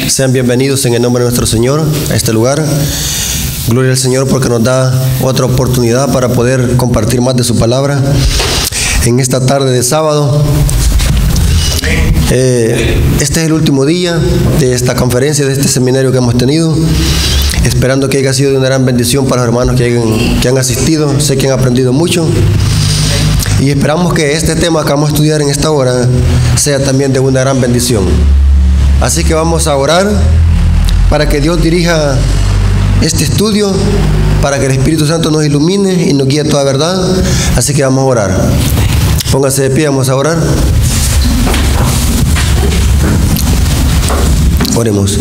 Sean bienvenidos en el nombre de nuestro Señor a este lugar. Gloria al Señor porque nos da otra oportunidad para poder compartir más de su palabra en esta tarde de sábado. Este es el último día de esta conferencia, de este seminario que hemos tenido, esperando que haya sido de una gran bendición para los hermanos que han asistido. Sé que han aprendido mucho y esperamos que este tema que vamos a estudiar en esta hora sea también de una gran bendición. Así que vamos a orar para que Dios dirija este estudio, para que el Espíritu Santo nos ilumine y nos guíe a toda verdad. Así que vamos a orar. Póngase de pie, vamos a orar. Oremos.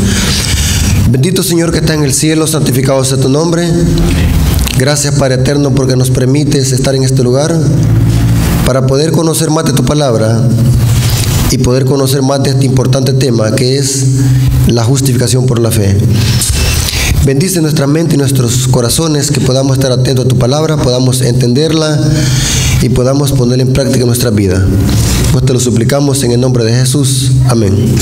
Bendito Señor que está en el cielo, santificado sea tu nombre. Gracias, Padre eterno, porque nos permites estar en este lugar para poder conocer más de tu palabra y poder conocer más de este importante tema que es la justificación por la fe. Bendice nuestra mente y nuestros corazones, que podamos estar atentos a tu palabra, podamos entenderla y podamos ponerla en práctica en nuestra vida. Pues te lo suplicamos en el nombre de Jesús. Amén.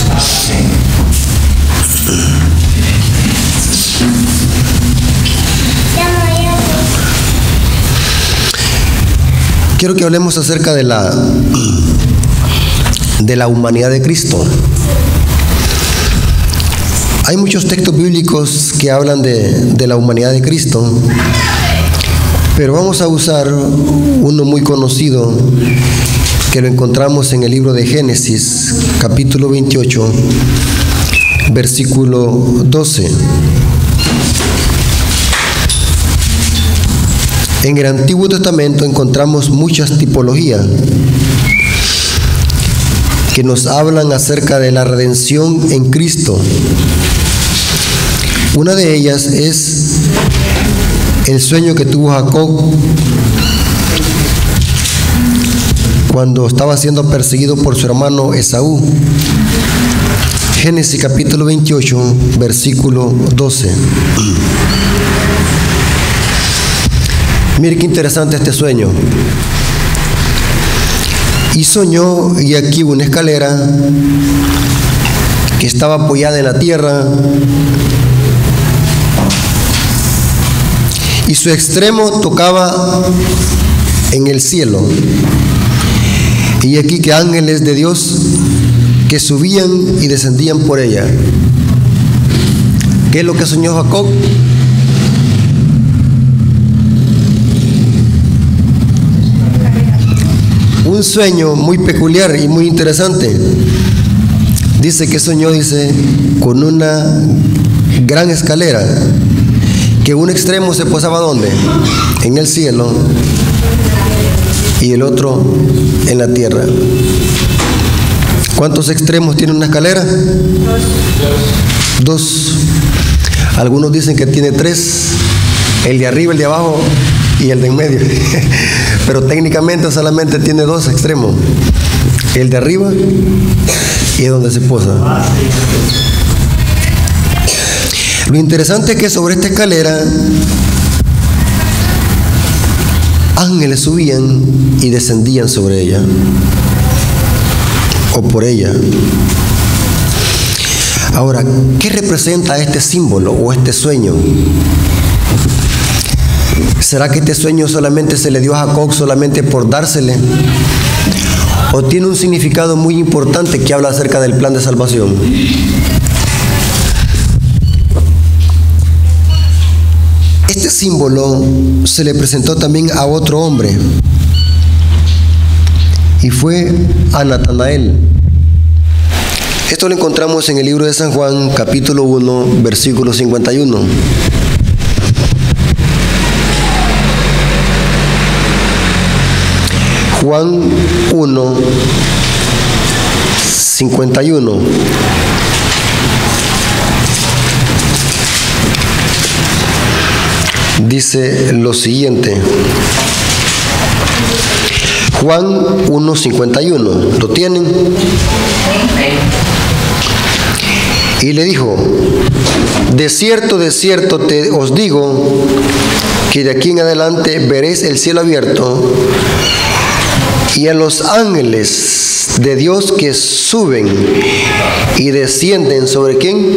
Quiero que hablemos acerca de la humanidad de Cristo. Hay muchos textos bíblicos que hablan de la humanidad de Cristo, pero vamos a usar uno muy conocido que lo encontramos en el libro de Génesis, capítulo 28, versículo 12. En el Antiguo Testamento encontramos muchas tipologías que nos hablan acerca de la redención en Cristo. Una de ellas es el sueño que tuvo Jacob cuando estaba siendo perseguido por su hermano Esaú. Génesis capítulo 28, versículo 12. Mire qué interesante este sueño. Y soñó, y aquí una escalera que estaba apoyada en la tierra, y su extremo tocaba en el cielo. Y aquí que ángeles de Dios que subían y descendían por ella. ¿Qué es lo que soñó Jacob? Un sueño muy peculiar y muy interesante. Dice que soñó, con una gran escalera, que un extremo se posaba ¿dónde? En el cielo, y el otro en la tierra. ¿Cuántos extremos tiene una escalera? Dos. Algunos dicen que tiene tres, el de arriba, el de abajo y el de en medio. Pero técnicamente solamente tiene dos extremos, el de arriba y es donde se posa. Lo interesante es que sobre esta escalera ángeles subían y descendían sobre ella o por ella. Ahora, ¿qué representa este símbolo o este sueño? ¿Será que este sueño solamente se le dio a Jacob solamente por dársele? ¿O tiene un significado muy importante que habla acerca del plan de salvación? Este símbolo se le presentó también a otro hombre, y fue a Natanael. Esto lo encontramos en el libro de San Juan, capítulo 1, versículo 51. Juan 1, 51. Dice lo siguiente. Juan 1, 51. ¿Lo tienen? Y le dijo: de cierto os digo que de aquí en adelante veréis el cielo abierto y a los ángeles de Dios que suben y descienden sobre ¿quién?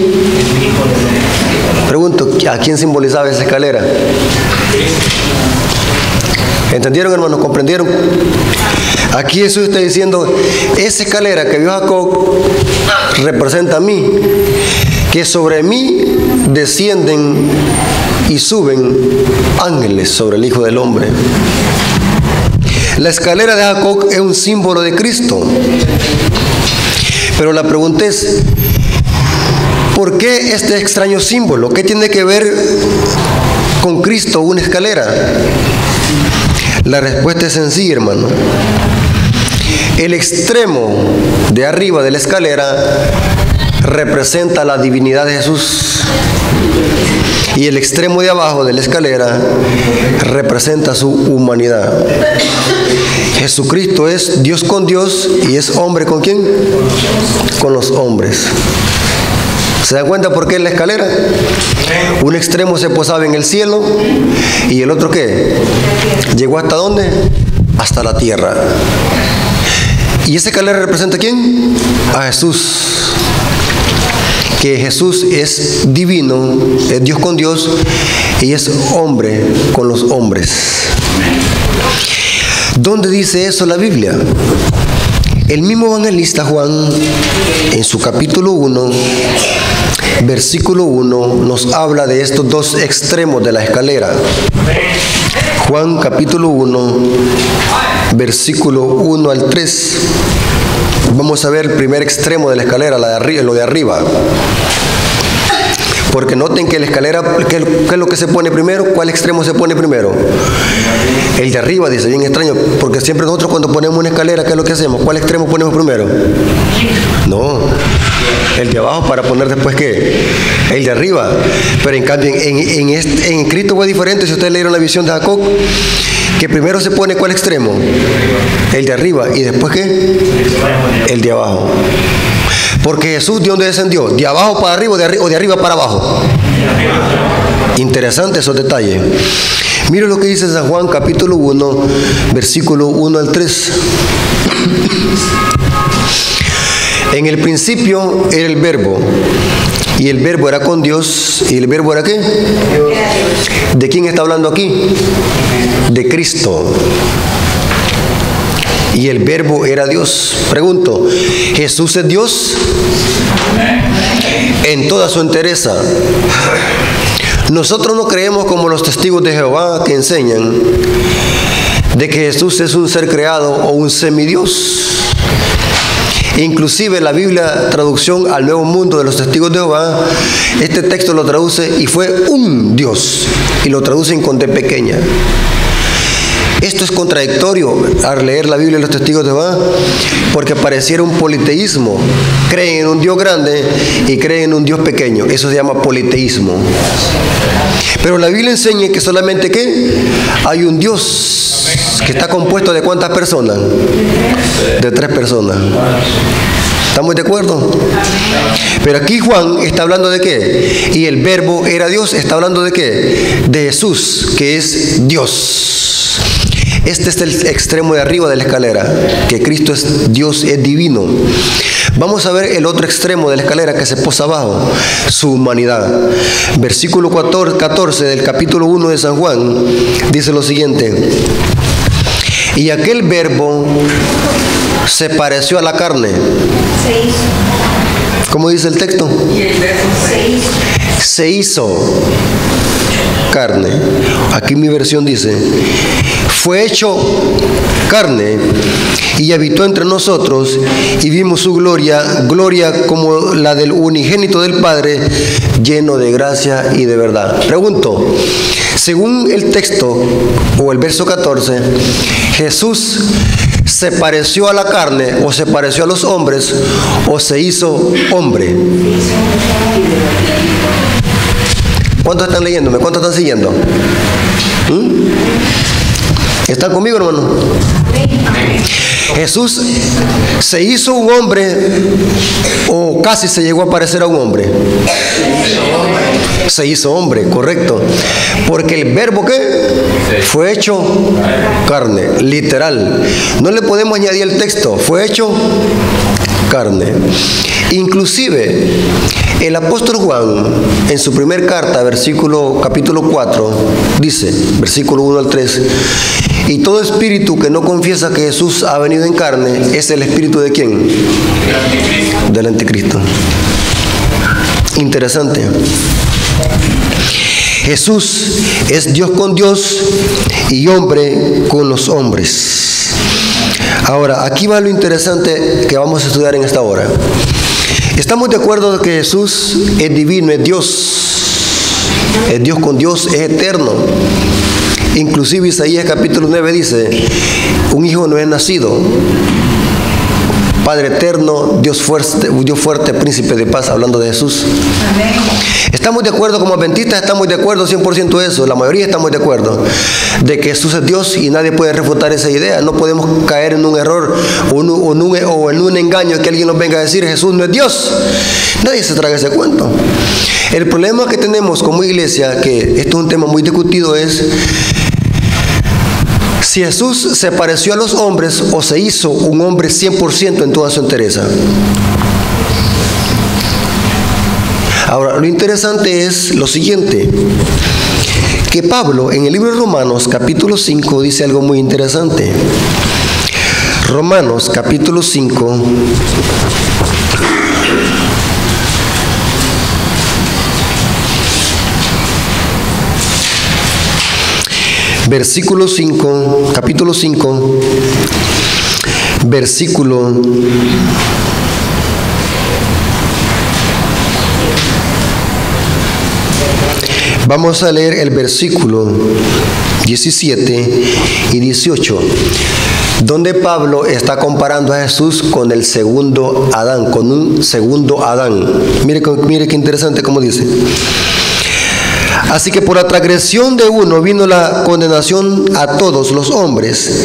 Pregunto, ¿a quién simbolizaba esa escalera? ¿Entendieron, hermanos? ¿Comprendieron? Aquí Jesús está diciendo, esa escalera que vio Jacob representa a mí, que sobre mí descienden y suben ángeles sobre el Hijo del Hombre. La escalera de Jacob es un símbolo de Cristo. Pero la pregunta es, ¿por qué este extraño símbolo? ¿Qué tiene que ver con Cristo una escalera? La respuesta es sencilla, hermano. El extremo de arriba de la escalera representa la divinidad de Jesús y el extremo de abajo de la escalera representa su humanidad. Jesucristo es Dios con Dios y es hombre ¿con quién? Con los hombres. ¿Se dan cuenta por qué en la escalera? Un extremo se posaba en el cielo y el otro ¿qué? ¿Llegó hasta dónde? Hasta la tierra. ¿Y esa escalera representa a quién? A Jesús. Que Jesús es divino, es Dios con Dios y es hombre con los hombres. ¿Dónde dice eso la Biblia? El mismo evangelista Juan, en su capítulo 1, versículo 1, nos habla de estos dos extremos de la escalera. Juan capítulo 1, versículo 1 al 3. Vamos a ver el primer extremo de la escalera, lo de arriba. Porque noten que la escalera, ¿qué es lo que se pone primero? ¿Cuál extremo se pone primero? El de arriba, dice, bien extraño, porque siempre nosotros cuando ponemos una escalera, ¿qué es lo que hacemos? ¿Cuál extremo ponemos primero? No, el de abajo para poner después ¿qué? El de arriba. Pero en cambio, en Cristo fue diferente. Si ustedes leyeron la visión de Jacob, que primero se pone ¿cuál extremo? El de arriba, y después ¿qué? El de abajo. Porque Jesús, ¿de dónde descendió? ¿De abajo para arriba o de arriba para abajo? Interesante esos detalles. Mire lo que dice San Juan capítulo 1, versículo 1 al 3. En el principio era el verbo, y el verbo era con Dios, y el verbo era ¿qué? ¿De quién está hablando aquí? De Cristo. Y el verbo era Dios. Pregunto, ¿Jesús es Dios? En toda su entereza. Nosotros no creemos como los testigos de Jehová que enseñan de que Jesús es un ser creado o un semidios. Inclusive la Biblia, traducción al Nuevo Mundo de los Testigos de Jehová, este texto lo traduce y fue un Dios, y lo traducen con D pequeña. Esto es contradictorio al leer la Biblia de los Testigos de Jehová, porque pareciera un politeísmo. Creen en un Dios grande y creen en un Dios pequeño. Eso se llama politeísmo. Pero la Biblia enseña que solamente ¿qué? Hay un Dios que está compuesto de ¿cuántas personas? De 3 personas. ¿Estamos de acuerdo? Pero aquí Juan está hablando de ¿qué? Y el verbo era Dios, está hablando de ¿qué? De Jesús, que es Dios. Este es el extremo de arriba de la escalera, que Cristo es Dios, es divino. Vamos a ver el otro extremo de la escalera que se posa abajo, su humanidad. Versículo 14 del capítulo 1 de San Juan dice lo siguiente: y aquel verbo se pareció a la carne. ¿Cómo dice el texto? Se hizo carne. Aquí mi versión dice: fue hecho carne y habitó entre nosotros, y vimos su gloria, gloria como la del unigénito del Padre, lleno de gracia y de verdad. Pregunto, según el texto o el verso 14, ¿Jesús se pareció a la carne o se pareció a los hombres o se hizo hombre? ¿Cuántos están leyéndome? ¿Cuántos están siguiendo? ¿Están conmigo, hermano? Jesús se hizo un hombre o casi se llegó a parecer a un hombre. Se hizo hombre, correcto. Porque el verbo ¿qué? Fue hecho carne, literal. No le podemos añadir el texto, fue hecho carne. Inclusive el apóstol Juan en su primer carta, capítulo 4, dice, versículo 1 al 3, y todo espíritu que no confiesa que Jesús ha venido en carne es el espíritu ¿de quién? Del anticristo. Interesante. Jesús es Dios con Dios y hombre con los hombres. Ahora, aquí va lo interesante que vamos a estudiar en esta hora. Estamos de acuerdo de que Jesús es divino, es Dios con Dios, es eterno. Inclusive Isaías capítulo 9 dice, un hijo no es nacido. Padre eterno, Dios fuerte, príncipe de paz, hablando de Jesús. Amén. Estamos de acuerdo, como adventistas estamos de acuerdo 100% eso, la mayoría estamos de acuerdo, de que Jesús es Dios y nadie puede refutar esa idea. No podemos caer en un error o en un engaño que alguien nos venga a decir Jesús no es Dios. Nadie se traga ese cuento. El problema que tenemos como iglesia, que esto es un tema muy discutido, es si Jesús se pareció a los hombres o se hizo un hombre 100% en toda su entereza. Ahora, lo interesante es lo siguiente, que Pablo en el libro de Romanos capítulo 5 dice algo muy interesante. Romanos capítulo 5, versículo 5, capítulo 5, versículo 'Vamos a leer el versículo 17 y 18, donde Pablo está comparando a Jesús con el segundo Adán, con un segundo Adán. Mire qué interesante como dice. Así que por la transgresión de uno vino la condenación a todos los hombres.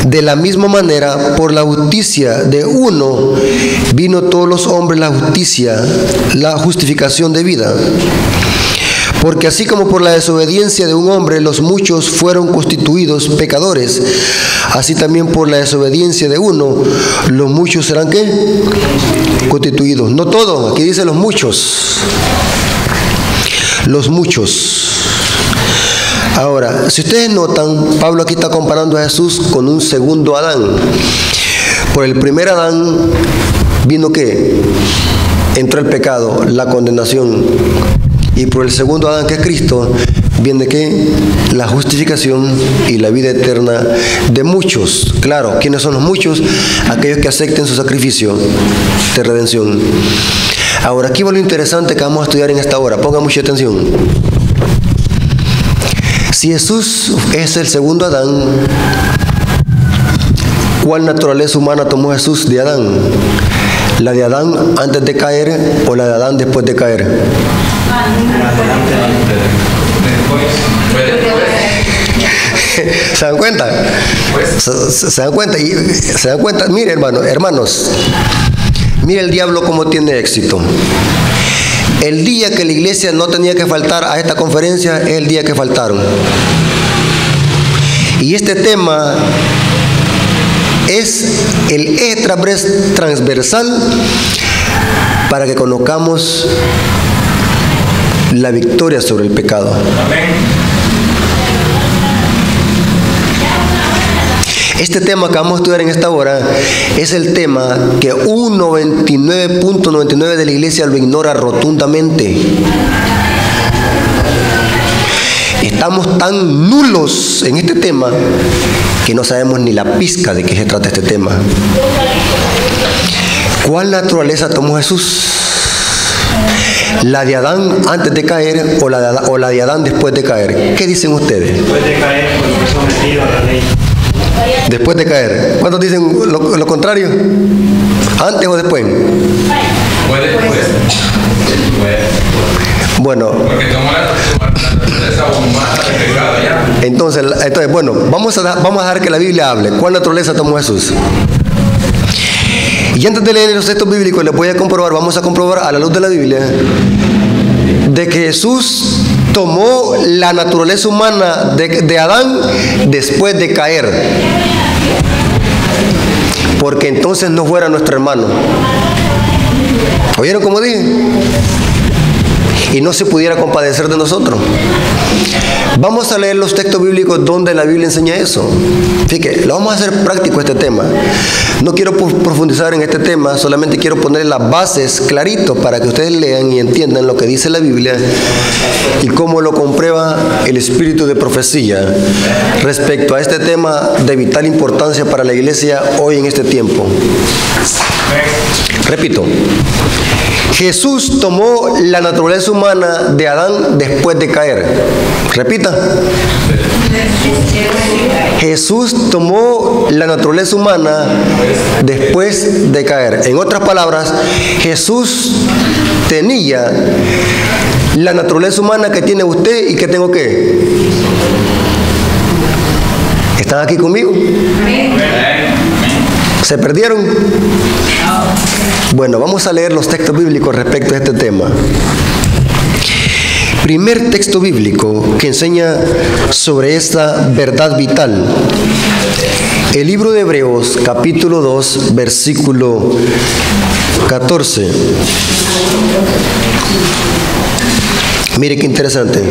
De la misma manera, por la justicia de uno vino a todos los hombres la justificación de vida. Porque así como por la desobediencia de un hombre los muchos fueron constituidos pecadores, así también por la desobediencia de uno los muchos serán ¿qué? Constituidos. No todos, aquí dice los muchos. Los muchos. Ahora, si ustedes notan, Pablo aquí está comparando a Jesús con un segundo Adán. Por el primer Adán vino ¿qué? Entró el pecado, la condenación. Y por el segundo Adán, que es Cristo, viene ¿qué? La justificación y la vida eterna de muchos. Claro, ¿quiénes son los muchos? Aquellos que acepten su sacrificio de redención. Ahora, aquí va lo interesante que vamos a estudiar en esta hora. Ponga mucha atención. Si Jesús es el segundo Adán, ¿cuál naturaleza humana tomó Jesús de Adán? ¿La de Adán antes de caer o la de Adán después de caer? ¿Se dan cuenta? ¿Se dan cuenta? ¿Se dan cuenta? Mire, hermanos, mire el diablo cómo tiene éxito. El día que la iglesia no tenía que faltar a esta conferencia es el día que faltaron. Y este tema es el eje transversal para que conozcamos la victoria sobre el pecado. Amén. Este tema que vamos a estudiar en esta hora es el tema que un 99.99% de la iglesia lo ignora rotundamente. Estamos tan nulos en este tema que no sabemos ni la pizca de qué se trata este tema. ¿Cuál naturaleza tomó Jesús? ¿La de Adán antes de caer o la de Adán después de caer? ¿Qué dicen ustedes? Después de caer, porque fue sometido a la ley. Después de caer. ¿Cuántos dicen lo contrario? ¿Antes o después? Bueno. Porque tomó la naturaleza humana de pecado ya. Entonces, bueno, vamos a dejar que la Biblia hable. ¿Cuál naturaleza tomó Jesús? Y antes de leer los textos bíblicos, les voy a comprobar, vamos a comprobar a la luz de la Biblia, de que Jesús tomó la naturaleza humana de Adán después de caer, porque entonces no fuera nuestro hermano. ¿Oyeron cómo dije? Y no se pudiera compadecer de nosotros. Vamos a leer los textos bíblicos donde la Biblia enseña eso. Fíjate, lo vamos a hacer práctico este tema. No quiero profundizar en este tema, solamente quiero poner las bases clarito para que ustedes lean y entiendan lo que dice la Biblia y cómo lo comprueba el espíritu de profecía respecto a este tema de vital importancia para la iglesia hoy en este tiempo. Repito, Jesús tomó la naturaleza humana de Adán después de caer. Repita. Jesús tomó la naturaleza humana después de caer. En otras palabras, Jesús tenía la naturaleza humana que tiene usted y que tengo que. ¿Están aquí conmigo? ¿Se perdieron? Bueno, vamos a leer los textos bíblicos respecto a este tema. Primer texto bíblico que enseña sobre esta verdad vital. El libro de Hebreos, capítulo 2, versículo 14. Mire qué interesante.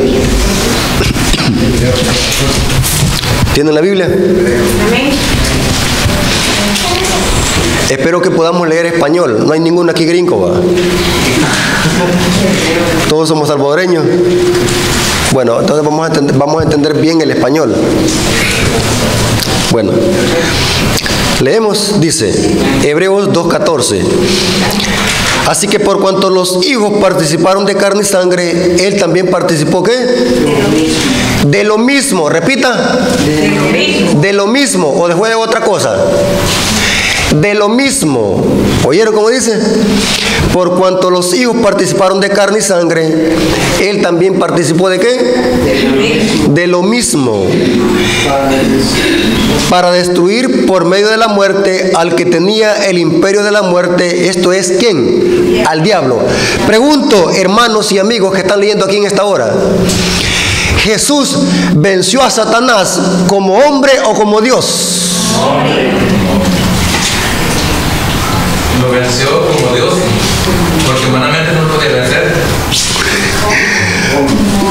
¿Tienen la Biblia? Espero que podamos leer español. No hay ninguno aquí gringo, ¿va? Todos somos salvadoreños. Bueno, entonces vamos a entender bien el español. Bueno, leemos, dice, Hebreos 2:14. Así que por cuanto los hijos participaron de carne y sangre, él también participó, ¿qué? De lo mismo, repita. De lo mismo, o después de otra cosa. De lo mismo. ¿Oyeron cómo dice? Por cuanto los hijos participaron de carne y sangre, él también participó ¿de qué? De lo mismo. Para destruir por medio de la muerte al que tenía el imperio de la muerte, esto es, ¿quién? Al diablo. Pregunto, hermanos y amigos que están leyendo aquí en esta hora, ¿Jesús venció a Satanás como hombre o como Dios? Lo venció como Dios, porque humanamente no lo podía vencer.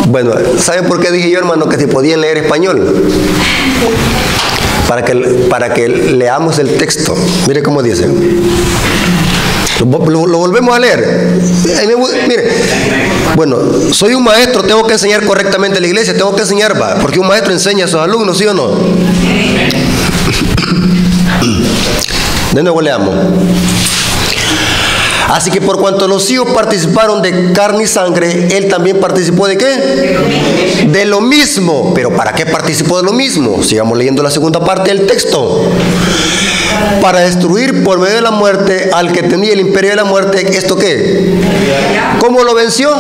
Bueno, ¿saben por qué dije yo, hermano, que si podían leer español? Para que leamos el texto. Mire cómo dice. Lo volvemos a leer. Mire, bueno, soy un maestro, tengo que enseñar correctamente a la iglesia, tengo que enseñar, porque un maestro enseña a sus alumnos, ¿sí o no? De nuevo leamos. Así que por cuanto los hijos participaron de carne y sangre, él también participó ¿de qué? De lo mismo. ¿Pero para qué participó de lo mismo? Sigamos leyendo la segunda parte del texto. Para destruir por medio de la muerte al que tenía el imperio de la muerte, ¿esto qué? ¿Cómo lo venció?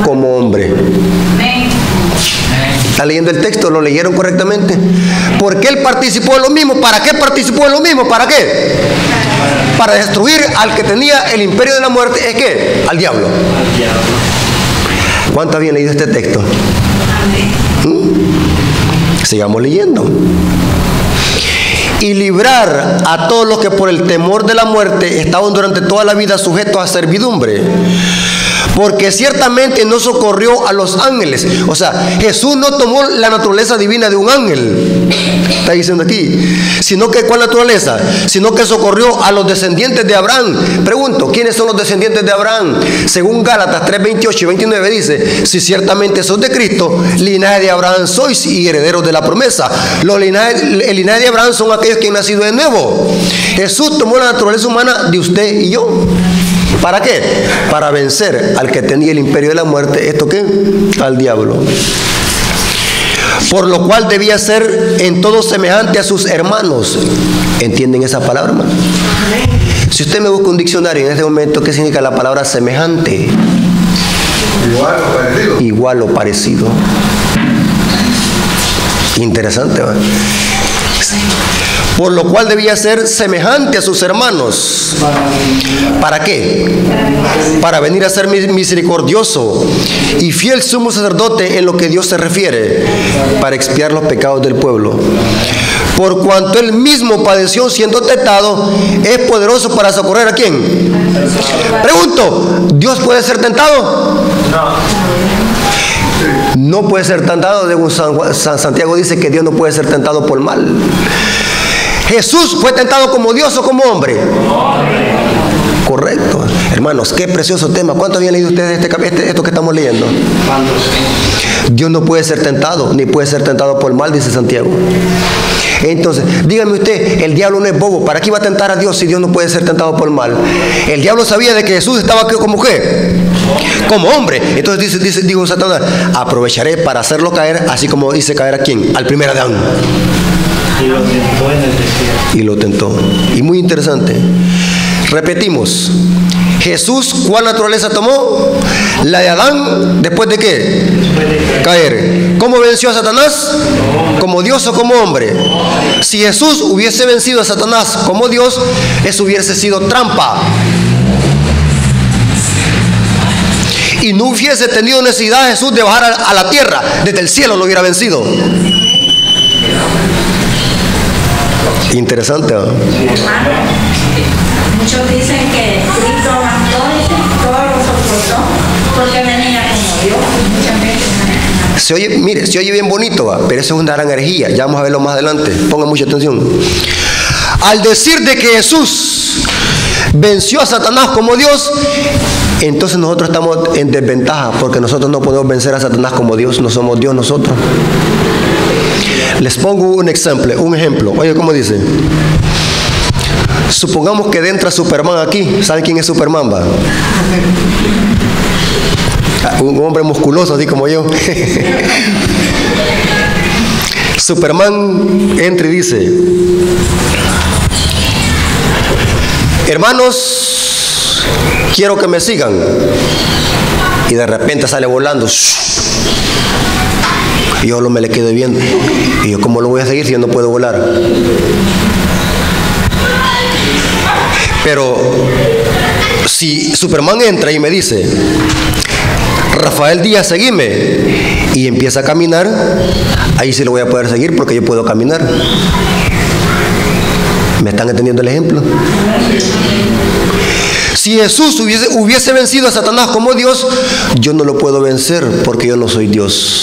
Como hombre. ¿Está leyendo el texto? ¿Lo leyeron correctamente? Porque él participó de lo mismo. ¿Para qué participó de lo mismo? ¿Para qué? Para destruir al que tenía el imperio de la muerte. ¿Es qué? Al diablo. ¿Cuántos habían leído este texto? Sigamos leyendo. Y librar a todos los que por el temor de la muerte estaban durante toda la vida sujetos a servidumbre. Porque ciertamente no socorrió a los ángeles. O sea, Jesús no tomó la naturaleza divina de un ángel, está diciendo aquí, sino que ¿cuál naturaleza? Sino que socorrió a los descendientes de Abraham. Pregunto, ¿quiénes son los descendientes de Abraham? Según Gálatas 3:28 y 29 dice, si ciertamente sos de Cristo, linaje de Abraham sois y herederos de la promesa. El linaje de Abraham son aquellos que han nacido de nuevo. Jesús tomó la naturaleza humana de usted y yo. ¿Para qué? Para vencer al que tenía el imperio de la muerte. ¿Esto qué? Al diablo. Por lo cual debía ser en todo semejante a sus hermanos. ¿Entienden esa palabra, hermano? Si usted me busca un diccionario en este momento, ¿qué significa la palabra semejante? Igual o parecido. Igual o parecido. Interesante, ¿verdad? por lo cual debía ser semejante a sus hermanos. ¿Para qué? Para venir a ser misericordioso y fiel sumo sacerdote en lo que Dios se refiere, para expiar los pecados del pueblo. Por cuanto él mismo padeció siendo tentado, es poderoso para socorrer ¿a quién? Pregunto, ¿Dios puede ser tentado? No puede ser tentado. San Santiago dice que Dios no puede ser tentado por mal. ¿Jesús fue tentado como Dios o como hombre? Correcto. Hermanos, qué precioso tema. ¿Cuánto habían leído ustedes esto que estamos leyendo? Dios no puede ser tentado, ni puede ser tentado por mal, dice Santiago. Entonces, dígame usted, el diablo no es bobo. ¿Para qué iba a tentar a Dios si Dios no puede ser tentado por mal? El diablo sabía de que Jesús estaba como ¿qué? Como hombre. Entonces dijo Satanás, aprovecharé para hacerlo caer, así como hice caer ¿a quién? Al primer Adán. Y lo tentó en el desierto. Y lo tentó. Y muy interesante. Repetimos. Jesús, ¿cuál naturaleza tomó? La de Adán, ¿después de qué? Caer. ¿Cómo venció a Satanás? ¿Como Dios o como hombre? Si Jesús hubiese vencido a Satanás como Dios, eso hubiese sido trampa. Y no hubiese tenido necesidad Jesús de bajar a la tierra. Desde el cielo lo hubiera vencido. Interesante, ¿no? Hermano, muchos dicen que Cristo aguantó todo lo soportó porque venía como Dios. Muchas veces se oye, mire, se oye bien bonito, ¿va? Pero eso es una gran herejía. Ya vamos a verlo más adelante. Pongan mucha atención. Al decir de que Jesús venció a Satanás como Dios, entonces nosotros estamos en desventaja, porque nosotros no podemos vencer a Satanás como Dios. No somos Dios nosotros. Les pongo un ejemplo. Oye, ¿cómo dice? Supongamos que entra Superman aquí. ¿Saben quién es Superman, va? Un hombre musculoso, así como yo. Superman entra y dice: hermanos, quiero que me sigan. Y de repente sale volando. Y yo me le quedo viendo. Y yo, ¿cómo lo voy a seguir si yo no puedo volar? Pero si Superman entra y me dice: Rafael Díaz, seguime, y empieza a caminar, ahí sí lo voy a poder seguir porque yo puedo caminar. ¿Me están entendiendo el ejemplo? Si Jesús hubiese vencido a Satanás como Dios, yo no lo puedo vencer porque yo no soy Dios.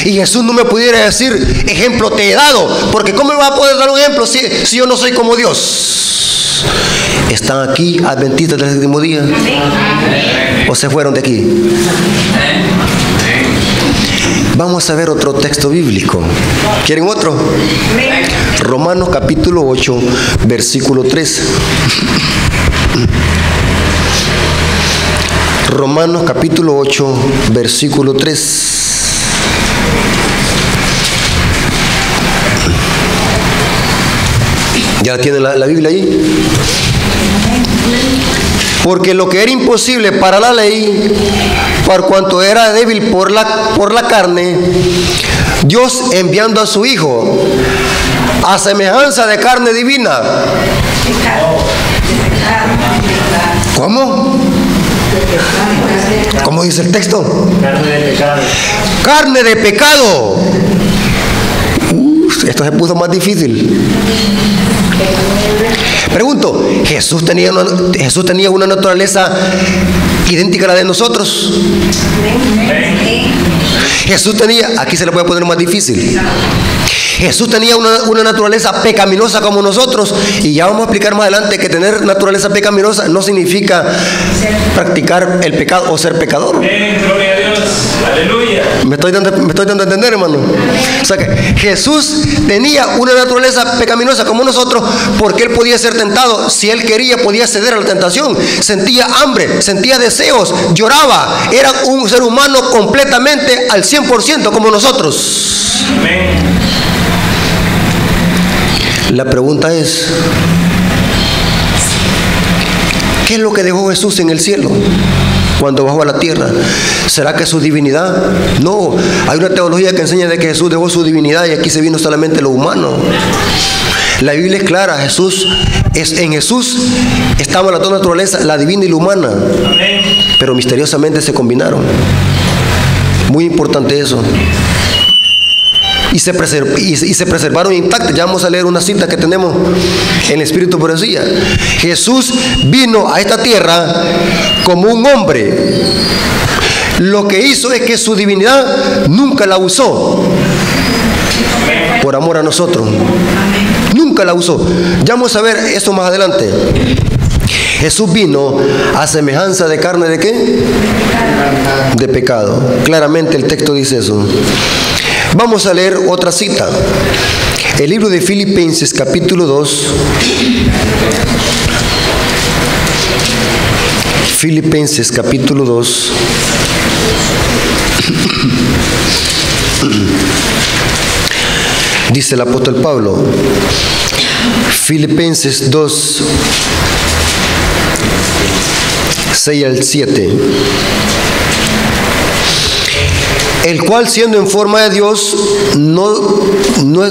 Y Jesús no me pudiera decir: ejemplo te he dado, porque ¿cómo me va a poder dar un ejemplo si yo no soy como Dios? ¿Están aquí adventistas del séptimo día? ¿O se fueron de aquí? Vamos a ver otro texto bíblico. ¿Quieren otro? Romanos capítulo 8, versículo 3. Romanos capítulo 8, versículo 3. ¿Ya tienen la Biblia ahí? Porque lo que era imposible para la ley, por cuanto era débil por la carne, Dios enviando a su Hijo a semejanza de carne divina. ¿Cómo? ¿Cómo dice el texto? Carne de pecado. Carne de pecado. Esto se puso más difícil. Pregunto, ¿Jesús tenía una naturaleza idéntica a la de nosotros? Jesús tenía, aquí se le puede poner más difícil. Jesús tenía una naturaleza pecaminosa como nosotros, y ya vamos a explicar más adelante que tener naturaleza pecaminosa no significa practicar el pecado o ser pecador. Gloria a Dios. Aleluya. Me estoy dando a entender, hermano. O sea que Jesús tenía una naturaleza pecaminosa como nosotros, porque Él podía ser tentado. Si Él quería, podía ceder a la tentación. Sentía hambre, sentía deseos, lloraba. Era un ser humano completamente al 100% como nosotros. Amén. La pregunta es: ¿qué es lo que dejó Jesús en el cielo? cuando bajó a la tierra. ¿Será que su divinidad? No, hay una teología que enseña de que Jesús dejó su divinidad y aquí se vino solamente lo humano. La Biblia es clara, en Jesús estaba las dos naturalezas, la divina y la humana, pero misteriosamente se combinaron. Muy importante eso. Y se preservaron intactas. Ya vamos a leer una cita que tenemos en el Espíritu de Profecía. Jesús vino a esta tierra como un hombre. Lo que hizo es que su divinidad nunca la usó por amor a nosotros. Nunca la usó. Ya vamos a ver esto más adelante. Jesús vino a semejanza de carne ¿de qué? De pecado. Claramente el texto dice eso. Vamos a leer otra cita. El libro de Filipenses capítulo 2. Filipenses capítulo 2. Dice el apóstol Pablo. Filipenses 2, 6 al 7. El cual siendo en forma de Dios no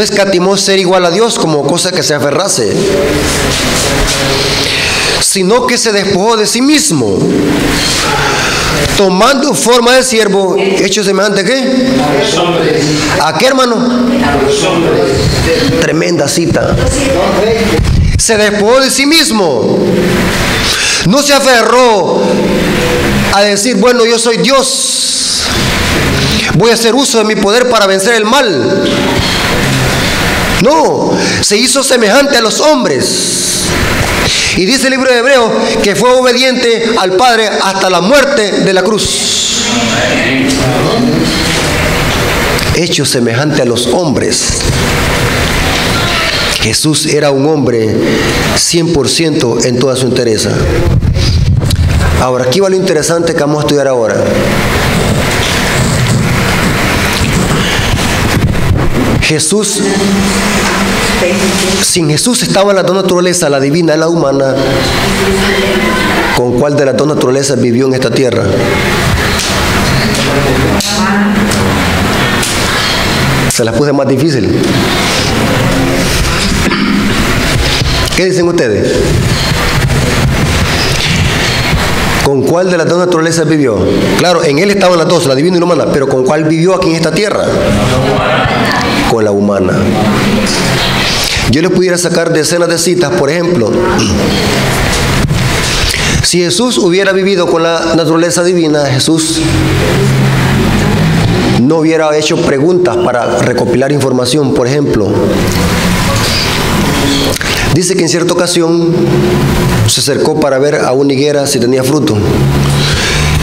escatimó ser igual a Dios como cosa que se aferrase, sino que se despojó de sí mismo, tomando forma de siervo, hecho semejante ¿a qué? ¿A qué, hermano? Tremenda cita. Se despojó de sí mismo. No se aferró a decir, bueno, yo soy Dios, voy a hacer uso de mi poder para vencer el mal. No, se hizo semejante a los hombres. Y dice el libro de Hebreos que fue obediente al Padre hasta la muerte de la cruz. Hecho semejante a los hombres. Jesús era un hombre 100% en toda su entereza. Ahora, aquí va lo interesante que vamos a estudiar ahora. Jesús, sin Jesús estaban las dos naturalezas, la divina y la humana. ¿Con cuál de las dos naturalezas vivió en esta tierra? Se las puse más difícil. ¿Qué dicen ustedes? ¿Con cuál de las dos naturalezas vivió? Claro, en él estaban las dos, la divina y la humana, pero ¿con cuál vivió aquí en esta tierra? Con la humana. Yo les pudiera sacar decenas de citas, por ejemplo. Si Jesús hubiera vivido con la naturaleza divina, Jesús no hubiera hecho preguntas para recopilar información, por ejemplo. Dice que en cierta ocasión se acercó para ver a una higuera si tenía fruto.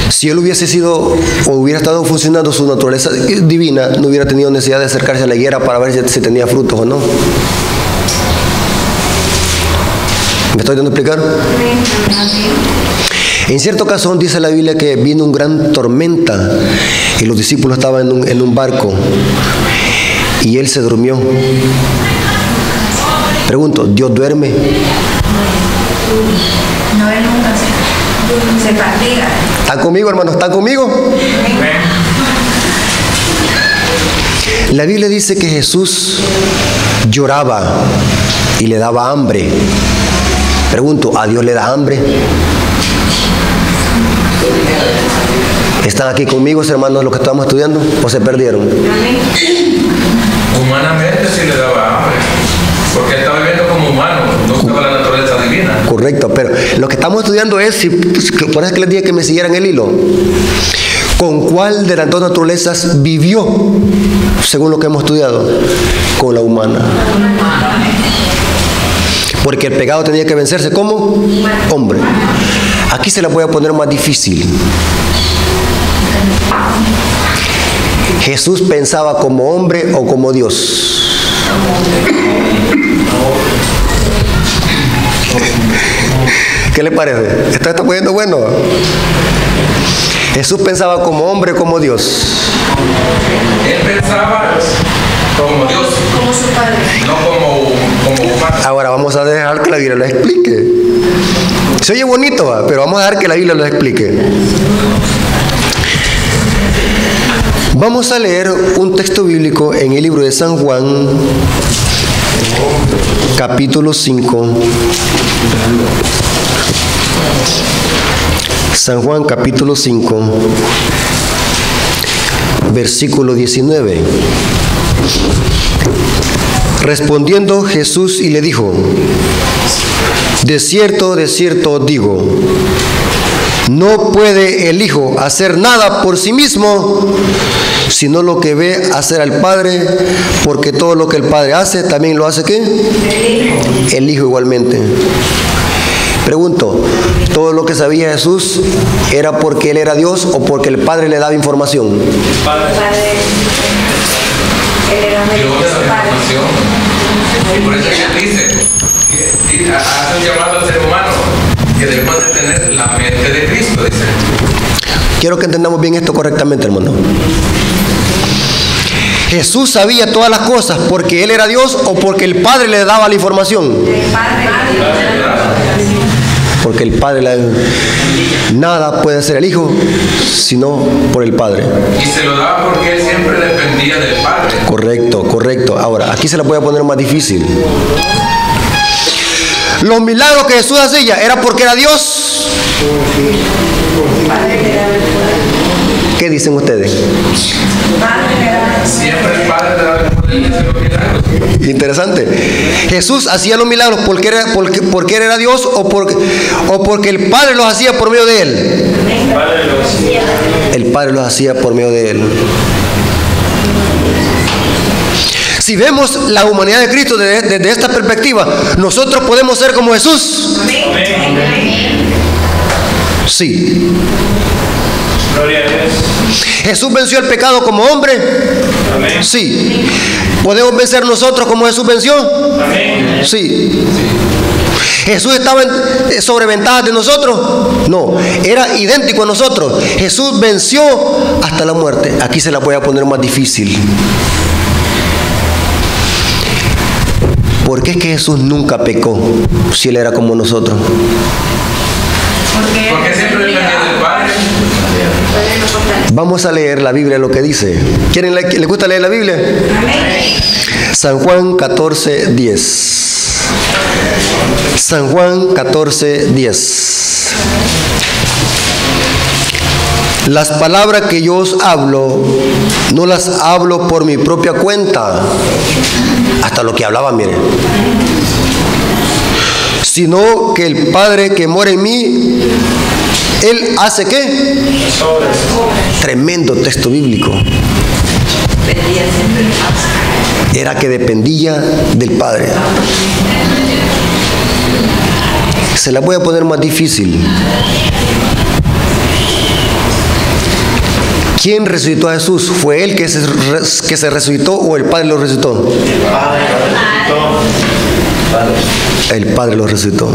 Si él hubiese sido o hubiera estado funcionando su naturaleza divina, no hubiera tenido necesidad de acercarse a la higuera para ver si tenía frutos o no. ¿Me estoy dando a explicar? En cierta ocasión dice la Biblia que vino una gran tormenta y los discípulos estaban en un barco y él se durmió. Pregunto, ¿Dios duerme? No, él nunca se fatiga. ¿Están conmigo, hermanos? ¿Están conmigo? La Biblia dice que Jesús lloraba y le daba hambre. Pregunto, ¿a Dios le da hambre? ¿Están aquí conmigo, hermanos, los que estamos estudiando? ¿O se perdieron? Humanamente sí le daba hambre, porque estaba viviendo como humano, no estaba la naturaleza divina. Correcto, pero lo que estamos estudiando es, por eso que les dije que me siguieran el hilo. ¿Con cuál de las dos naturalezas vivió, según lo que hemos estudiado? Con la humana. Porque el pecado tenía que vencerse como hombre. Aquí se la voy a poner más difícil. ¿Jesús pensaba como hombre o como Dios? ¿Qué le parece? ¿Esto está poniendo bueno? ¿Jesús pensaba como hombre o como Dios? Él pensaba como Dios, Como su padre. no como humano. Ahora vamos a dejar que la Biblia lo explique. Se oye bonito, ¿va? Pero vamos a dejar que la Biblia lo explique. Vamos a leer un texto bíblico en el libro de San Juan, capítulo 5. San Juan, capítulo 5, versículo 19. Respondiendo Jesús y le dijo: de cierto os digo, no puede el Hijo hacer nada por sí mismo, sino lo que ve hacer al Padre, porque todo lo que el Padre hace, también lo hace ¿qué? El Hijo igualmente. Pregunto, ¿todo lo que sabía Jesús era porque Él era Dios o porque el Padre le daba información? Padre. Él era Dios un le da padre. información. Y por eso Él dice que hace un llamado al ser humano que debemos de tener la mente de Cristo, dice. Quiero que entendamos bien esto correctamente, hermano. Jesús sabía todas las cosas porque Él era Dios o porque el Padre le daba la información. El padre. Porque el Padre, nada puede hacer el Hijo sino por el Padre. Y se lo daba porque Él siempre dependía del Padre. Correcto, correcto. Ahora, aquí se la voy a poner más difícil. Los milagros que Jesús hacía era porque era Dios. ¿Qué dicen ustedes? Siempre el Padre le daba el poder de hacer los milagros. Interesante. Jesús hacía los milagros porque Él era Dios o porque el Padre los hacía por medio de Él. El Padre los hacía por medio de Él. Si vemos la humanidad de Cristo desde esta perspectiva, nosotros podemos ser como Jesús. Sí. Gloria a Dios. ¿Jesús venció el pecado como hombre? Amén. Sí. ¿Podemos vencer nosotros como Jesús venció? Amén. Sí. ¿Jesús estaba sobre ventajas de nosotros? No, era idéntico a nosotros. Jesús venció hasta la muerte. Aquí se la voy a poner más difícil. ¿Por qué es que Jesús nunca pecó si Él era como nosotros? Porque siempre dependía del Padre. Vamos a leer la Biblia, lo que dice. ¿Quieren ¿les gusta leer la Biblia? San Juan 14:10. San Juan 14:10. Las palabras que yo os hablo, no las hablo por mi propia cuenta. Hasta lo que hablaba, miren. Sino que el Padre que mora en mí, Él hace ¿qué? Tremendo texto bíblico. Era que dependía del Padre. Se la voy a poner más difícil. ¿Quién resucitó a Jesús? ¿Fue Él que se resucitó o el Padre lo resucitó? El Padre lo resucitó.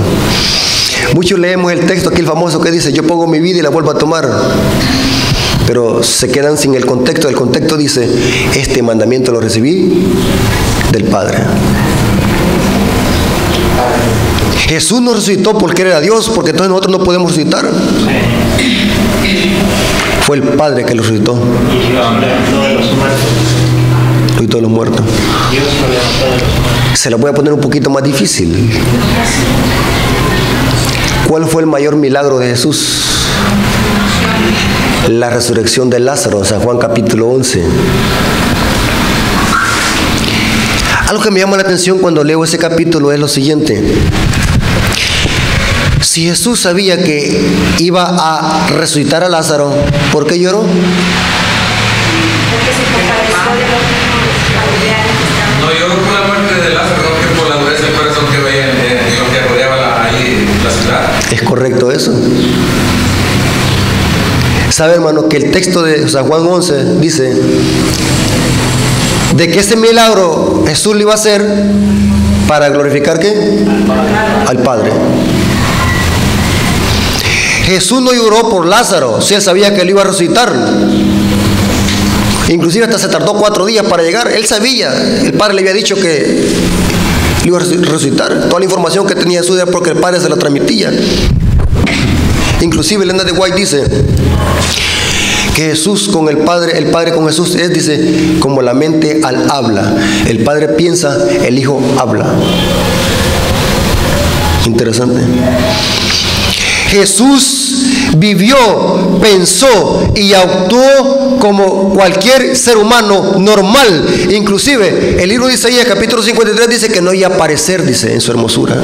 Muchos leemos el texto aquí, el famoso, que dice: yo pongo mi vida y la vuelvo a tomar. Pero se quedan sin el contexto. El contexto dice: este mandamiento lo recibí del Padre. Jesús no resucitó porque Él era Dios, porque entonces nosotros no podemos resucitar. Fue el Padre que lo resucitó. Resucitó a los muertos. Se la voy a poner un poquito más difícil. ¿Cuál fue el mayor milagro de Jesús? La resurrección de Lázaro, San Juan capítulo 11. Algo que me llama la atención cuando leo ese capítulo es lo siguiente. Si Jesús sabía que iba a resucitar a Lázaro, ¿por qué lloró? No lloró por la muerte de Lázaro, no que por la dureza del corazón que veía en lo que rodeaba ahí la ciudad. ¿Es correcto eso? ¿Sabe, hermano, que el texto de San Juan 11 dice de que ese milagro Jesús lo iba a hacer para glorificar ¿qué? Al Padre. Jesús no lloró por Lázaro, si Él sabía que él iba a resucitar. Inclusive hasta se tardó 4 días para llegar. Él sabía, el Padre le había dicho que iba a resucitar. Toda la información que tenía Jesús era porque el Padre se la transmitía. Inclusive Elena de White dice que Jesús con el Padre con Jesús es, dice, como la mente al habla. El Padre piensa, el Hijo habla. Interesante. Jesús vivió, pensó y actuó como cualquier ser humano normal. Inclusive el libro de Isaías capítulo 53 dice que no iba a aparecer, dice, en su hermosura.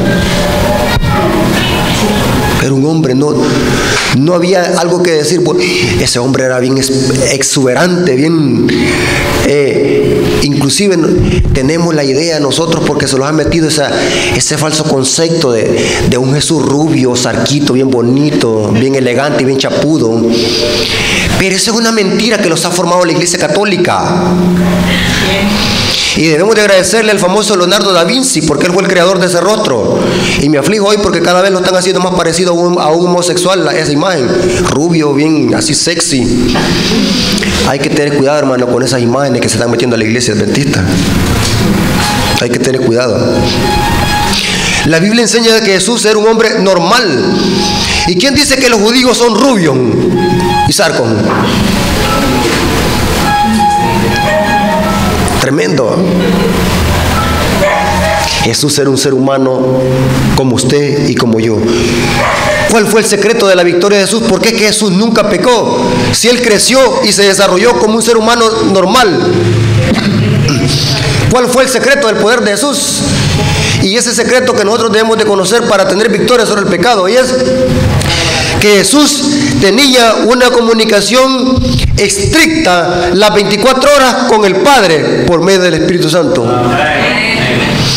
Era un hombre, no había algo que decir. Ese hombre era bien exuberante, bien... inclusive tenemos la idea nosotros, porque se nos ha metido ese falso concepto de un Jesús rubio, sarquito, bien bonito, bien elegante y bien chapudo. Pero eso es una mentira que los ha formado la Iglesia Católica. Y debemos de agradecerle al famoso Leonardo da Vinci, porque él fue el creador de ese rostro. Y me aflijo hoy porque cada vez lo están haciendo más parecido a un homosexual, esa imagen. Rubio, bien así sexy. Hay que tener cuidado, hermano, con esas imágenes que se están metiendo a la iglesia adventista. Hay que tener cuidado. La Biblia enseña que Jesús era un hombre normal. ¿Y quién dice que los judíos son rubios y sarcos? Tremendo. Jesús era un ser humano como usted y como yo. ¿Cuál fue el secreto de la victoria de Jesús? ¿Por qué es que Jesús nunca pecó? Si Él creció y se desarrolló como un ser humano normal. ¿Cuál fue el secreto del poder de Jesús? Y ese secreto que nosotros debemos de conocer para tener victoria sobre el pecado, y es que Jesús tenía una comunicación estricta las 24 horas con el Padre por medio del Espíritu Santo.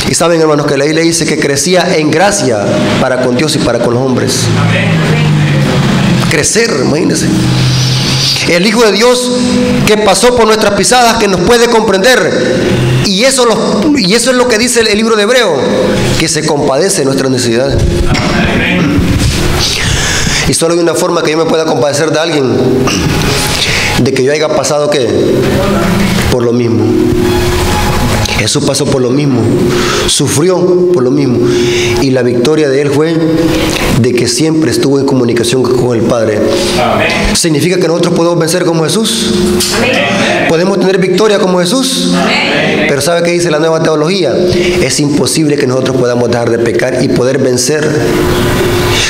Y saben, hermanos, que la Biblia dice que crecía en gracia para con Dios y para con los hombres. Crecer, imagínense. El Hijo de Dios que pasó por nuestras pisadas, que nos puede comprender. Y eso es lo que dice el libro de Hebreo, que se compadece de nuestras necesidades. Y solo hay una forma que yo me pueda compadecer de alguien, de que yo haya pasado ¿qué? Por lo mismo. Jesús pasó por lo mismo, sufrió por lo mismo, y la victoria de Él fue de que siempre estuvo en comunicación con el Padre. Amén. ¿Significa que nosotros podemos vencer como Jesús? Amén. ¿Podemos tener victoria como Jesús? Amén. Pero ¿sabe qué dice la nueva teología? Es imposible que nosotros podamos dejar de pecar y poder vencer.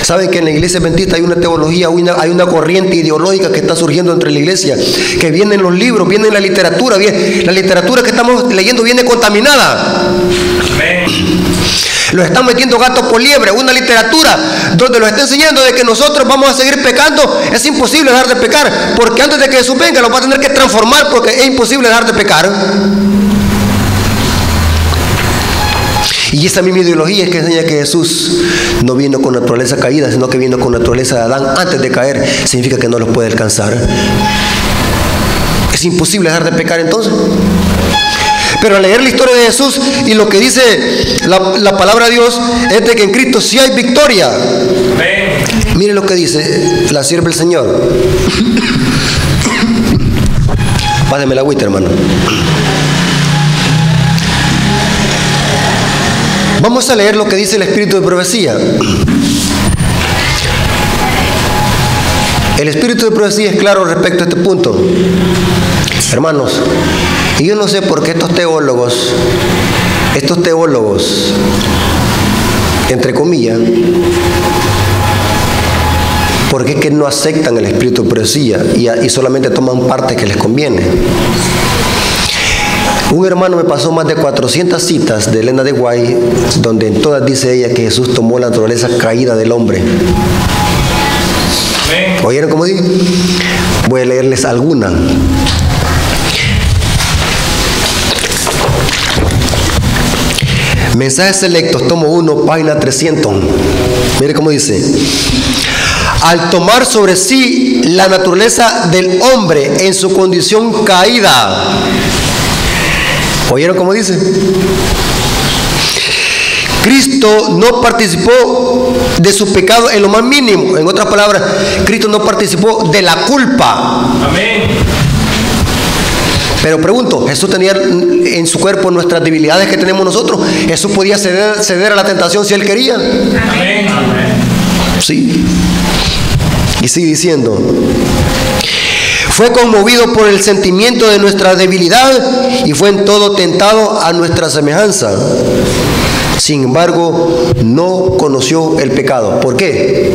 ¿Saben que en la iglesia adventista hay una teología, hay una corriente ideológica que está surgiendo entre la iglesia? Que viene en los libros, viene en la literatura, la literatura que estamos leyendo viene contaminada. Los están metiendo gato por liebre, una literatura donde los está enseñando de que nosotros vamos a seguir pecando. Es imposible dejar de pecar, porque antes de que Jesús venga los va a tener que transformar, porque es imposible dejar de pecar. Y esa misma ideología es que enseña que Jesús no vino con naturaleza caída, sino que vino con naturaleza de Adán antes de caer. Significa que no los puede alcanzar. Es imposible dejar de pecar entonces. Pero al leer la historia de Jesús y lo que dice la palabra de Dios es de que en Cristo sí hay victoria. Mire lo que dice la sierva del Señor. Pásame la agüita, hermano. Vamos a leer lo que dice el Espíritu de profecía. El Espíritu de profecía es claro respecto a este punto. Hermanos, y yo no sé por qué estos teólogos, entre comillas, ¿por qué es que no aceptan el Espíritu de profecía y solamente toman parte que les conviene? Un hermano me pasó más de 400 citas de Elena de White, donde en todas dice ella que Jesús tomó la naturaleza caída del hombre. ¿Oyeron cómo dice? Voy a leerles alguna. Mensajes selectos, tomo 1, página 300. Mire cómo dice. Al tomar sobre sí la naturaleza del hombre en su condición caída. ¿Oyeron cómo dice? Cristo no participó de su pecado en lo más mínimo. En otras palabras, Cristo no participó de la culpa. Amén. Pero pregunto, ¿Jesús tenía en su cuerpo nuestras debilidades que tenemos nosotros? ¿Jesús podía ceder a la tentación si Él quería? Amén. Sí. Y sigue diciendo: fue conmovido por el sentimiento de nuestra debilidad y fue en todo tentado a nuestra semejanza. Sin embargo, no conoció el pecado. ¿Por qué?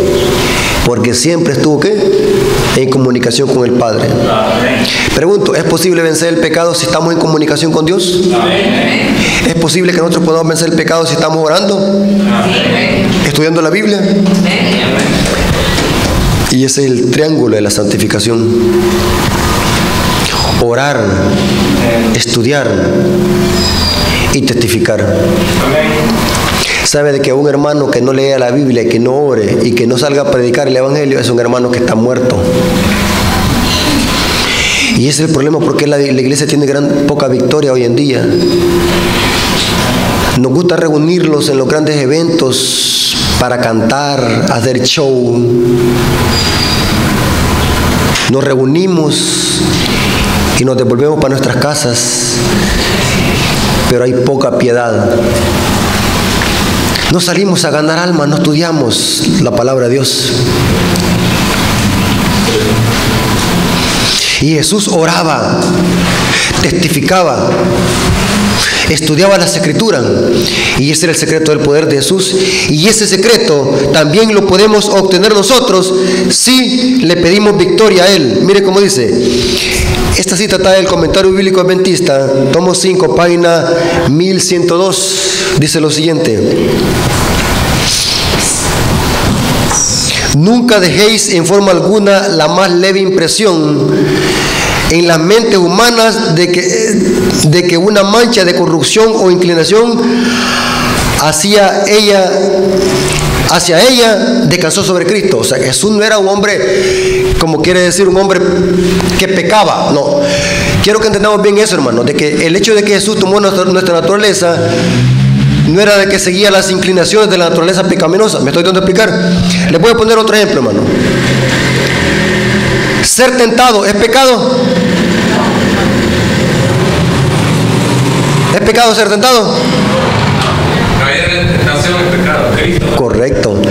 Porque siempre estuvo, ¿qué? En comunicación con el Padre. Pregunto, ¿es posible vencer el pecado si estamos en comunicación con Dios? ¿Es posible que nosotros podamos vencer el pecado si estamos orando? ¿Estudiando la Biblia? Y ese es el triángulo de la santificación: orar, estudiar y testificar. Sabe de que un hermano que no lea la Biblia, que no ore y que no salga a predicar el Evangelio es un hermano que está muerto. Y ese es el problema, porque la iglesia tiene poca victoria hoy en día. Nos gusta reunirlos en los grandes eventos para cantar, hacer show. Nos reunimos y nos devolvemos para nuestras casas, pero hay poca piedad. No salimos a ganar almas, no estudiamos la palabra de Dios. Y Jesús oraba, testificaba, estudiaba las Escrituras, y ese era el secreto del poder de Jesús. Y ese secreto también lo podemos obtener nosotros si le pedimos victoria a Él. Mire cómo dice. Esta cita está del Comentario Bíblico Adventista, tomo 5, página 1102. Dice lo siguiente: nunca dejéis en forma alguna la más leve impresión en las mentes humanas de que una mancha de corrupción o inclinación hacia ella descansó sobre Cristo. O sea, Jesús no era un hombre, como quiere decir, un hombre que pecaba. No, quiero que entendamos bien eso, hermano, de que el hecho de que Jesús tomó nuestra naturaleza no era de que seguía las inclinaciones de la naturaleza pecaminosa. ¿Me estoy dando a explicar? Les voy a poner otro ejemplo, hermano. ¿Ser tentado es pecado? ¿Es pecado ser tentado? No hay tentación, es pecado. Cristo. Correcto.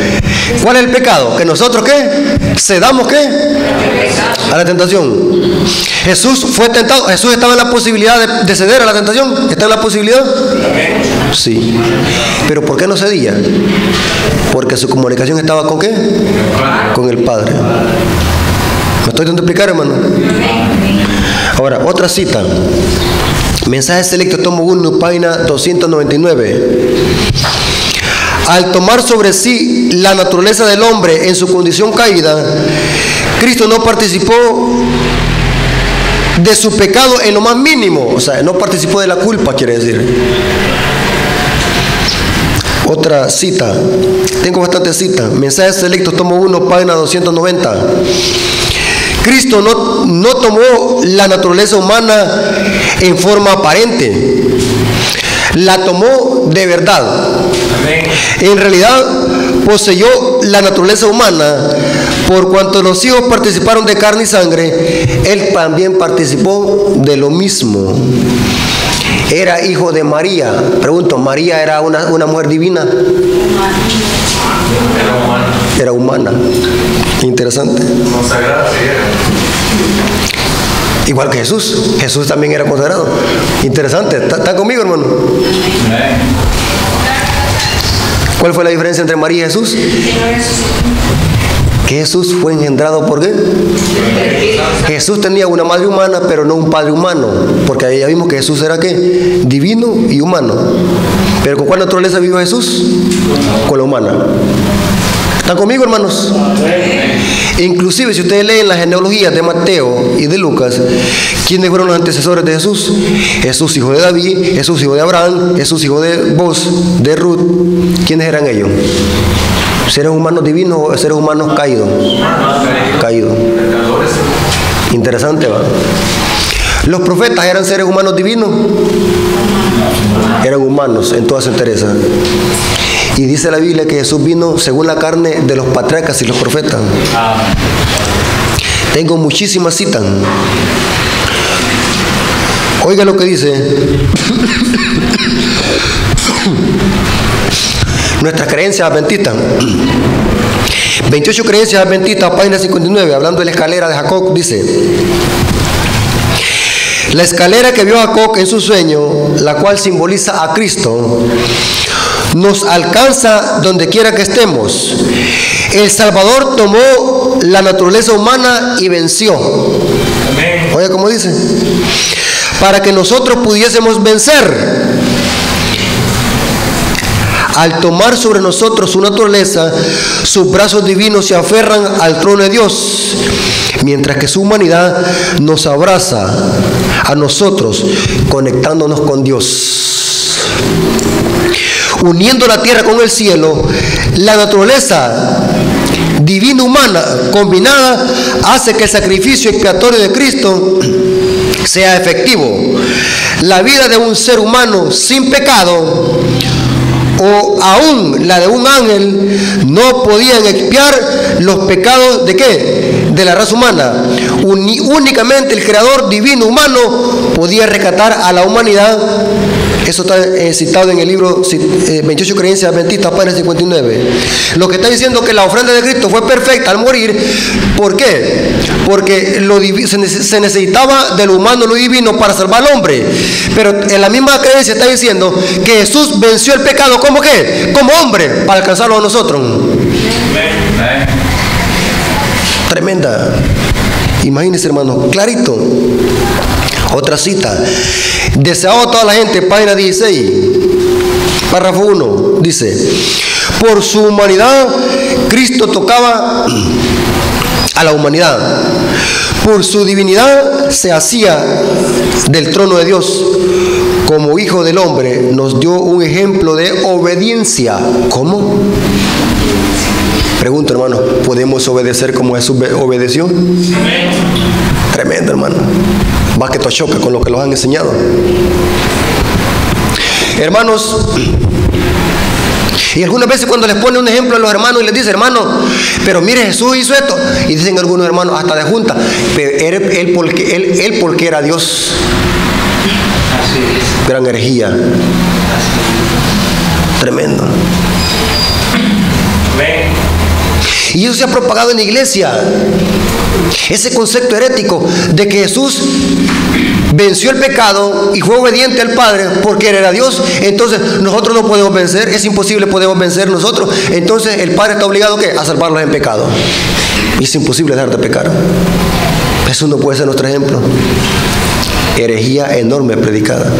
¿Cuál es el pecado? ¿Que nosotros qué? ¿Cedamos qué? A la tentación. Jesús fue tentado. Jesús estaba en la posibilidad de ceder a la tentación. ¿Está en la posibilidad? Sí. ¿Pero por qué no cedía? Porque su comunicación estaba ¿con qué? Con el Padre. ¿Me estoy dando a explicar, hermano? Ahora, otra cita. Mensajes Selectos, tomo 1, página 299. Al tomar sobre sí la naturaleza del hombre en su condición caída, Cristo no participó de su pecado en lo más mínimo. O sea, no participó de la culpa, quiere decir. Otra cita. Tengo bastantes citas. Mensajes Selectos, tomo 1, página 290. Cristo no tomó la naturaleza humana en forma aparente, la tomó de verdad. En realidad poseyó la naturaleza humana. Por cuanto los hijos participaron de carne y sangre, Él también participó de lo mismo. Era hijo de María. Pregunto, ¿María era una mujer divina? Era humana. Interesante. Consagrada, sí era. Igual que Jesús. Jesús también era consagrado. Interesante. ¿Está conmigo, hermano? ¿Cuál fue la diferencia entre María y Jesús? Que Jesús fue engendrado ¿por qué? Jesús tenía una madre humana, pero no un padre humano, porque ahí ya vimos que Jesús era ¿qué? Divino y humano. Pero ¿con cuál naturaleza vivió Jesús? Con la humana. ¿Están conmigo, hermanos? Inclusive si ustedes leen las genealogías de Mateo y de Lucas, ¿quiénes fueron los antecesores de Jesús? Jesús hijo de David, Jesús hijo de Abraham, Jesús hijo de Boz, de Ruth. ¿Quiénes eran ellos? ¿Seres humanos divinos o seres humanos caídos? Caídos. Interesante, ¿va? ¿Los profetas eran seres humanos divinos? Eran humanos en toda su entereza. Y dice la Biblia que Jesús vino según la carne de los patriarcas y los profetas. Tengo muchísimas citas. Oiga lo que dice nuestras creencias adventistas. 28 creencias adventistas, página 59, hablando de la escalera de Jacob, dice: la escalera que vio Jacob en su sueño, la cual simboliza a Cristo, nos alcanza donde quiera que estemos. El Salvador tomó la naturaleza humana y venció. Amén. Oye, ¿cómo dice? Para que nosotros pudiésemos vencer. Al tomar sobre nosotros su naturaleza, sus brazos divinos se aferran al trono de Dios, mientras que su humanidad nos abraza a nosotros, conectándonos con Dios. Uniendo la tierra con el cielo, la naturaleza divina humana combinada hace que el sacrificio expiatorio de Cristo sea efectivo. La vida de un ser humano sin pecado, o aún la de un ángel, no podían expiar los pecados ¿de qué? De la raza humana. Únicamente el creador divino humano podía rescatar a la humanidad. Eso está citado en el libro 28 creencias adventistas, página 59. Lo que está diciendo que la ofrenda de Cristo fue perfecta al morir. ¿Por qué? Porque se necesitaba del humano lo divino para salvar al hombre. Pero en la misma creencia está diciendo que Jesús venció el pecado. ¿Cómo qué? Como hombre, para alcanzarlo a nosotros. Tremenda. Imagínense, hermano, clarito. Otra cita. Deseado a toda la gente, página 16, párrafo 1, dice: por su humanidad, Cristo tocaba a la humanidad. Por su divinidad se hacía del trono de Dios. Como hijo del hombre, nos dio un ejemplo de obediencia. ¿Cómo? Pregunto, hermano, ¿podemos obedecer como Jesús obedeció? Tremendo, hermano. Más que todo choca con lo que los han enseñado. Hermanos, y algunas veces cuando les pone un ejemplo a los hermanos y les dice: hermano, pero mire, Jesús hizo esto, y dicen algunos hermanos hasta de junta, pero él porque era Dios. Gran herejía. Tremendo. Y eso se ha propagado en la iglesia. Ese concepto herético de que Jesús venció el pecado y fue obediente al Padre porque Él era Dios, entonces nosotros no podemos vencer, es imposible podemos vencer nosotros, entonces el Padre está obligado ¿qué? A salvarlos en pecado. Y es imposible dejar de pecar. Eso no puede ser nuestro ejemplo. Herejía enorme predicada.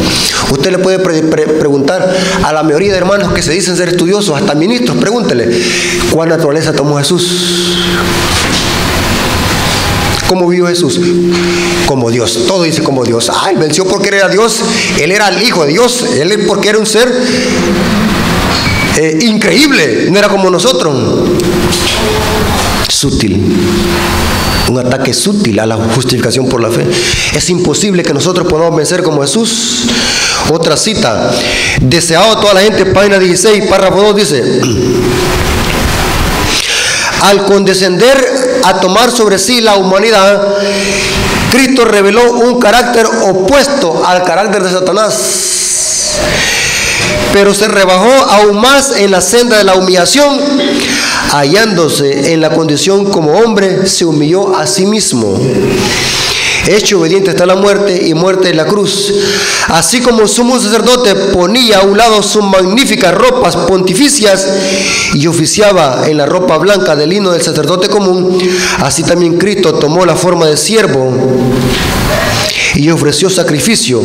Usted le puede preguntar a la mayoría de hermanos que se dicen ser estudiosos, hasta ministros, pregúntele: ¿cuál naturaleza tomó Jesús? ¿Cómo vivió Jesús? Como Dios. Todo dice como Dios. Él venció porque era Dios. Él era el Hijo de Dios. Él porque era un ser increíble. No era como nosotros. Sutil. Un ataque sutil a la justificación por la fe. Es imposible que nosotros podamos vencer como Jesús. Otra cita. Deseado a toda la gente, página 16, párrafo 2, dice: al condescender a tomar sobre sí la humanidad, Cristo reveló un carácter opuesto al carácter de Satanás, pero se rebajó aún más en la senda de la humillación. Hallándose en la condición como hombre, se humilló a sí mismo, hecho obediente hasta la muerte y muerte en la cruz. Así como el sumo sacerdote ponía a un lado sus magníficas ropas pontificias y oficiaba en la ropa blanca de lino del sacerdote común, así también Cristo tomó la forma de siervo y ofreció sacrificio,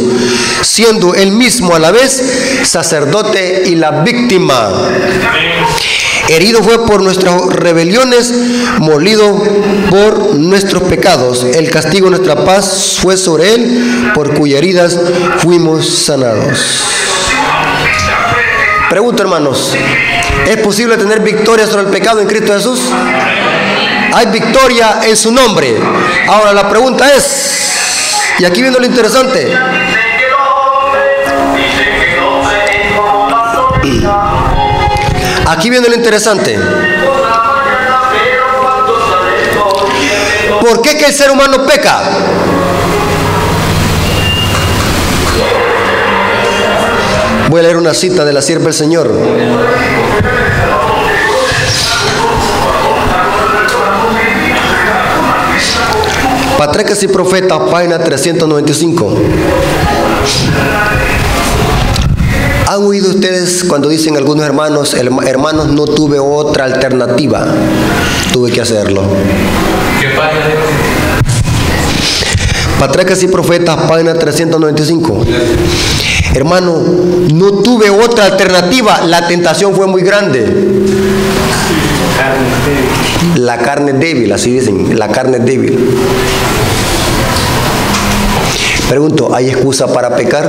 siendo él mismo a la vez sacerdote y la víctima. Herido fue por nuestras rebeliones, molido por nuestros pecados. El castigo de nuestra paz fue sobre él, por cuyas heridas fuimos sanados. Pregunto, hermanos, ¿es posible tener victoria sobre el pecado en Cristo Jesús? Hay victoria en su nombre. Ahora la pregunta es, y aquí viene lo interesante, aquí viene lo interesante. ¿Por qué que el ser humano peca? Voy a leer una cita de la sierva del Señor. Patriarcas y Profetas, página 395. ¿Han oído ustedes cuando dicen algunos hermanos, hermanos, no tuve otra alternativa, tuve que hacerlo? ¿Qué página? Patriarcas y Profetas, página 395. Hermano, no tuve otra alternativa, la tentación fue muy grande. La carne es débil, así dicen, la carne es débil. Pregunto, ¿hay excusa para pecar?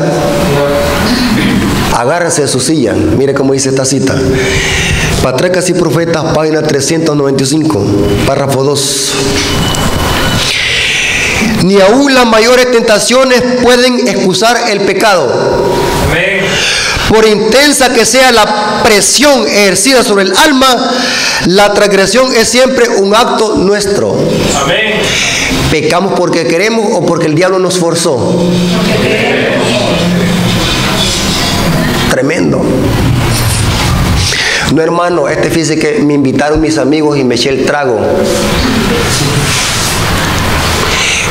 Agárrense de su silla. Mire cómo dice esta cita. Patriarcas y Profetas, página 395, párrafo 2. Ni aún las mayores tentaciones pueden excusar el pecado. Amén. Por intensa que sea la presión ejercida sobre el alma, la transgresión es siempre un acto nuestro. Amén. ¿Pecamos porque queremos o porque el diablo nos forzó? Tremendo. No, hermano, fíjese que me invitaron mis amigos y me eché el trago.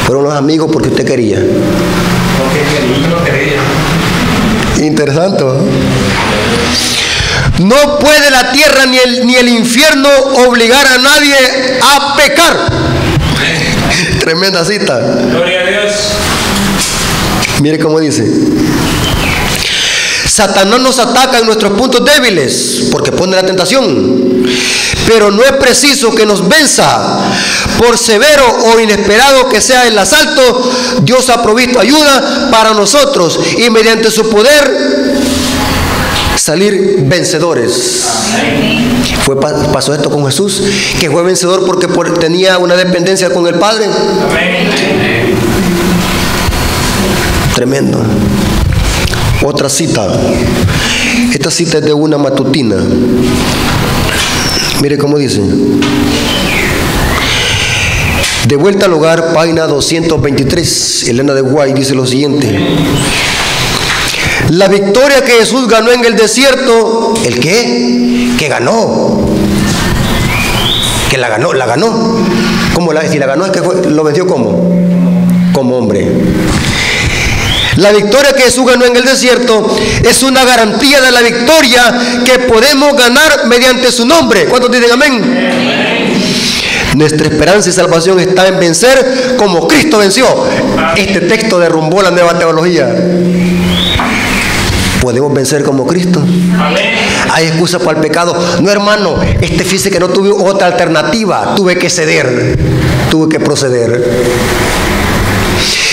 Fueron los amigos porque usted quería. Interesante, ¿no? No puede la tierra ni el infierno obligar a nadie a pecar. Tremenda cita. Gloria a Dios. Mire cómo dice. Satanás nos ataca en nuestros puntos débiles porque pone la tentación. Pero no es preciso que nos venza. Por severo o inesperado que sea el asalto, Dios ha provisto ayuda para nosotros y mediante su poder salir vencedores. Pasó esto con Jesús, que fue vencedor porque tenía una dependencia con el Padre. Amén. Tremendo. Otra cita. Esta cita es de una matutina. Mire cómo dice. De vuelta al hogar, página 223. Elena de White dice lo siguiente. La victoria que Jesús ganó en el desierto, ¿el qué? Que ganó. Que la ganó. ¿Cómo si la ganó es que lo venció como hombre? La victoria que Jesús ganó en el desierto es una garantía de la victoria que podemos ganar mediante su nombre. ¿Cuántos dicen amén? Nuestra esperanza y salvación está en vencer como Cristo venció. Este texto derrumbó la nueva teología. ¿Podemos vencer como Cristo? ¿Hay excusa para el pecado? No, hermano, fíjese que no tuve otra alternativa. Tuve que ceder, tuve que proceder.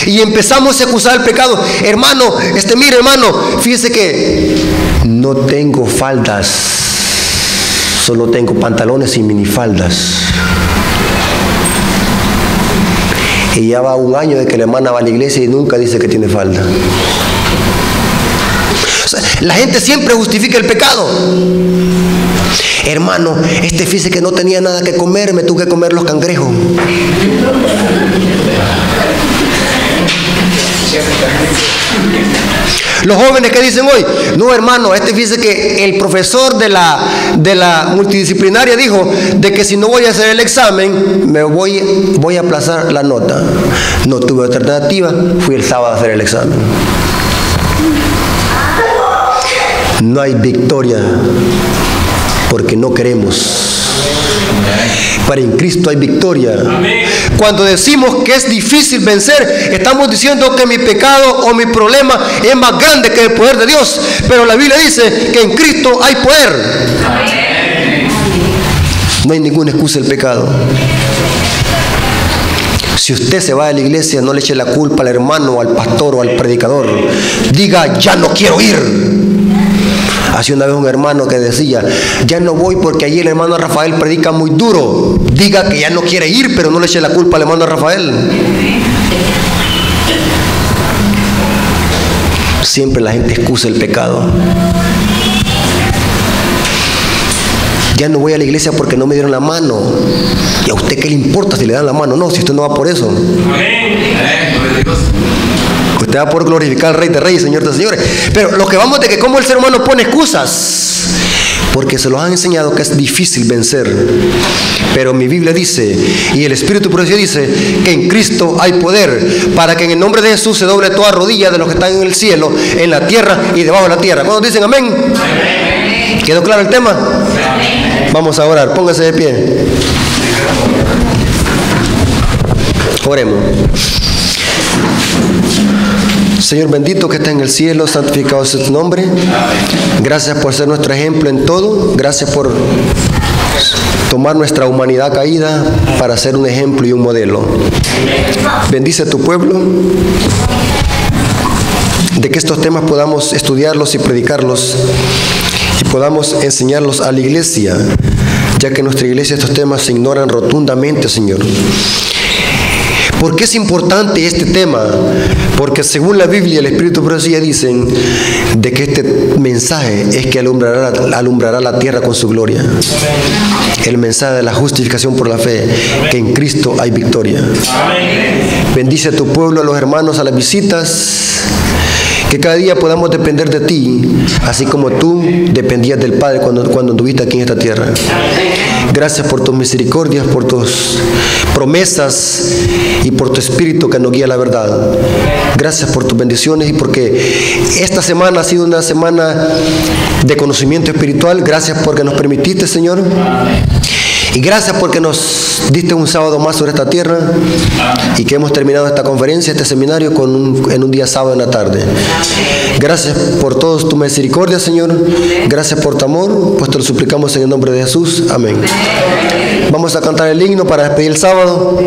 Y empezamos a excusar el pecado. Hermano, mire, hermano, fíjese que no tengo faldas, solo tengo pantalones y minifaldas. Y ya va 1 año de que la hermana va a la iglesia y nunca dice que tiene falda. O sea, la gente siempre justifica el pecado. Hermano, fíjese que no tenía nada que comer, me tuve que comer los cangrejos. Los jóvenes que dicen hoy, no, hermano, fíjese que el profesor de la multidisciplinaria dijo de que si no voy a hacer el examen, me voy a aplazar la nota. No tuve otra alternativa, fui el sábado a hacer el examen. No hay victoria porque no queremos. Pero en Cristo hay victoria. Cuando decimos que es difícil vencer, estamos diciendo que mi pecado o mi problema es más grande que el poder de Dios. Pero la Biblia dice que en Cristo hay poder. No hay ninguna excusa del pecado. Si usted se va de la iglesia, no le eche la culpa al hermano, al pastor o al predicador. Diga, ya no quiero ir. Hace una vez un hermano que decía, ya no voy porque allí el hermano Rafael predica muy duro. Diga que ya no quiere ir, pero no le eche la culpa al hermano Rafael. Siempre la gente excusa el pecado. Ya no voy a la iglesia porque no me dieron la mano. ¿Y a usted qué le importa si le dan la mano? No, si usted no va por eso. te va a poder glorificar al Rey de Reyes, Señor de Señores. Pero lo que vamos de que cómo el ser humano pone excusas, porque se los han enseñado que es difícil vencer. Pero mi Biblia dice, y el Espíritu Profecía dice, que en Cristo hay poder, para que en el nombre de Jesús se doble toda rodilla de los que están en el cielo, en la tierra y debajo de la tierra. ¿Cuántos dicen amén? Amén. ¿Quedó claro el tema? Amén. Vamos a orar, póngase de pie. Oremos. Señor bendito que está en el cielo, santificado sea tu nombre. Gracias por ser nuestro ejemplo en todo. Gracias por tomar nuestra humanidad caída para ser un ejemplo y un modelo. Bendice a tu pueblo, de que estos temas podamos estudiarlos y predicarlos y podamos enseñarlos a la iglesia, ya que en nuestra iglesia estos temas se ignoran rotundamente, Señor. ¿Por qué es importante este tema? Porque según la Biblia y el Espíritu de Profecía dicen de que este mensaje es que alumbrará la tierra con su gloria. El mensaje de la justificación por la fe, que en Cristo hay victoria. Bendice a tu pueblo, a los hermanos, a las visitas, que cada día podamos depender de ti, así como tú dependías del Padre cuando estuviste aquí en esta tierra. Gracias por tus misericordias, por tus promesas y por tu Espíritu que nos guía a la verdad. Gracias por tus bendiciones y porque esta semana ha sido una semana de conocimiento espiritual. Gracias porque nos permitiste, Señor. Y gracias porque nos diste un sábado más sobre esta tierra y que hemos terminado esta conferencia, este seminario en un día sábado en la tarde. Gracias por todas tus misericordias, Señor. Gracias por tu amor, pues te lo suplicamos en el nombre de Jesús. Amén. Vamos a cantar el himno para despedir el sábado.